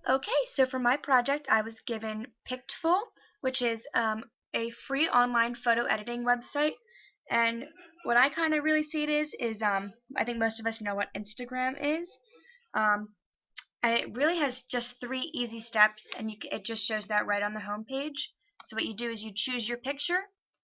Okay, so for my project, I was given Picfull, which is a free online photo editing website. And what I kind of really see it is I think most of us know what Instagram is. Um, and it really has just 3 easy steps, and it just shows that right on the home page. So what you do is you choose your picture,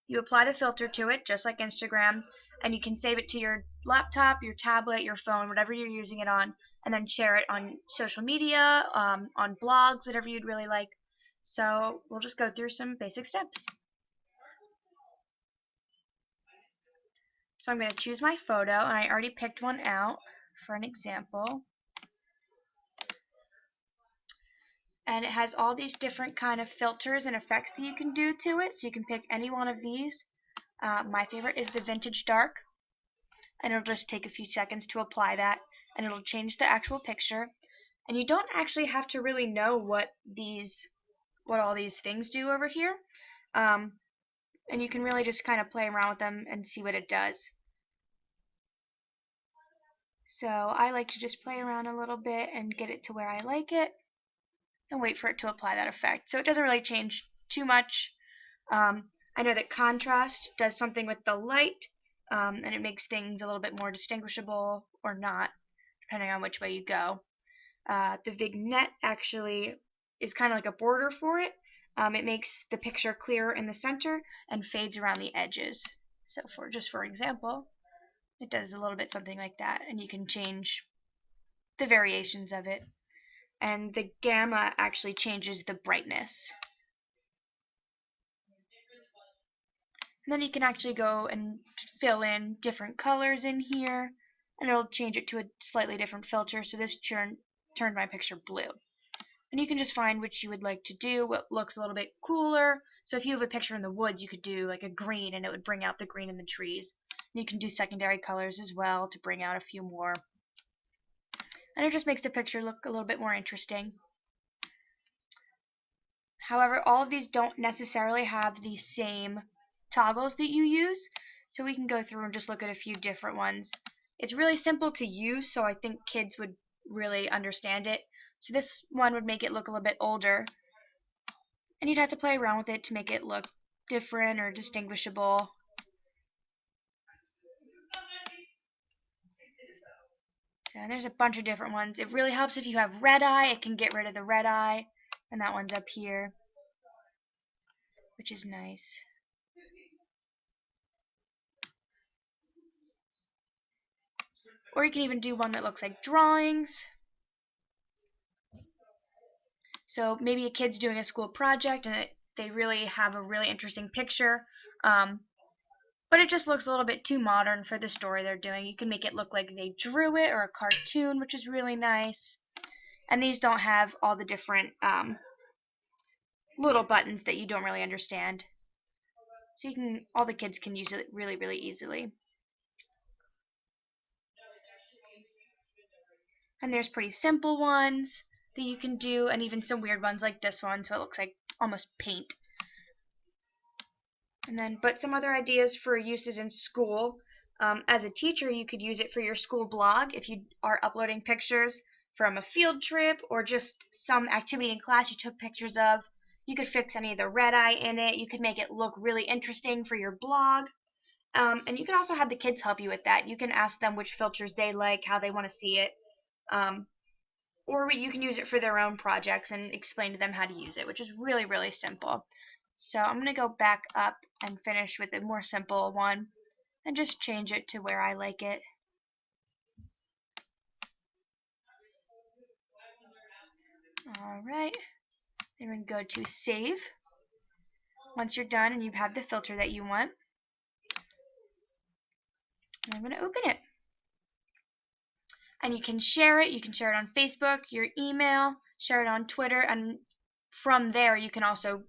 you apply the filter to it, just like Instagram, and you can save it to your laptop, your tablet, your phone, whatever you're using it on, and then share it on social media, on blogs, whatever you'd really like. So we'll just go through some basic steps. So I'm going to choose my photo, and I already picked one out for an example. And it has all these different kind of filters and effects that you can do to it, so you can pick any one of these. My favorite is the Vintage Dark, and it'll just take a few seconds to apply that, and it'll change the actual picture. And you don't actually have to really know what all these things do over here, and you can really just kind of play around with them and see what it does. So I like to just play around a little bit and get it to where I like it, and wait for it to apply that effect. So it doesn't really change too much. I know that contrast does something with the light, and it makes things a little bit more distinguishable or not, depending on which way you go. The vignette actually is kind of like a border for it. It makes the picture clearer in the center and fades around the edges. So for example, it does a little bit something like that, and you can change the variations of it. And the gamma actually changes the brightness. And then you can actually go and fill in different colors in here, and it'll change it to a slightly different filter. So this turned my picture blue. And you can just find which you would like to do, what looks a little bit cooler. So if you have a picture in the woods, you could do like a green, and it would bring out the green in the trees. And you can do secondary colors as well to bring out a few more. And it just makes the picture look a little bit more interesting. However, all of these don't necessarily have the same toggles that you use, so we can go through and just look at a few different ones. It's really simple to use, so I think kids would really understand it. So this one would make it look a little bit older, and you'd have to play around with it to make it look different or distinguishable. So there's a bunch of different ones. It really helps if you have red eye. It can get rid of the red eye, and that one's up here, which is nice. Or you can even do one that looks like drawings. So maybe a kid's doing a school project and they really have a really interesting picture, but it just looks a little bit too modern for the story they're doing. You can make it look like they drew it or a cartoon, which is really nice. And these don't have all the different little buttons that you don't really understand. So all the kids can use it really, really easily. And there's pretty simple ones that you can do, and even some weird ones like this one, so it looks like almost paint. But some other ideas for uses in school. As a teacher, you could use it for your school blog if you are uploading pictures from a field trip or just some activity in class you took pictures of. You could fix any of the red eye in it. You could make it look really interesting for your blog. And you can also have the kids help you with that. You can ask them which filters they like, how they want to see it. Or you can use it for their own projects and explain to them how to use it, which is really, really simple. So I'm going to go back up and finish with a more simple one and just change it to where I like it. Alright, then we're going to go to save. Once you're done and you have the filter that you want, I'm going to open it. And you can share it. You can share it on Facebook, your email, share it on Twitter, and from there you can also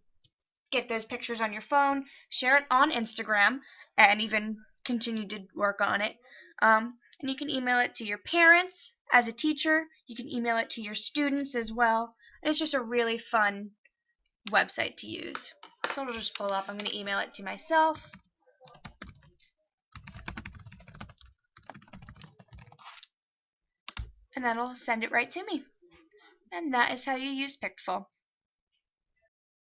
get those pictures on your phone, share it on Instagram, and even continue to work on it. And you can email it to your parents as a teacher. You can email it to your students as well. And it's just a really fun website to use. So it'll just pull up. I'm going to email it to myself. And that'll send it right to me. And that is how you use Picfull.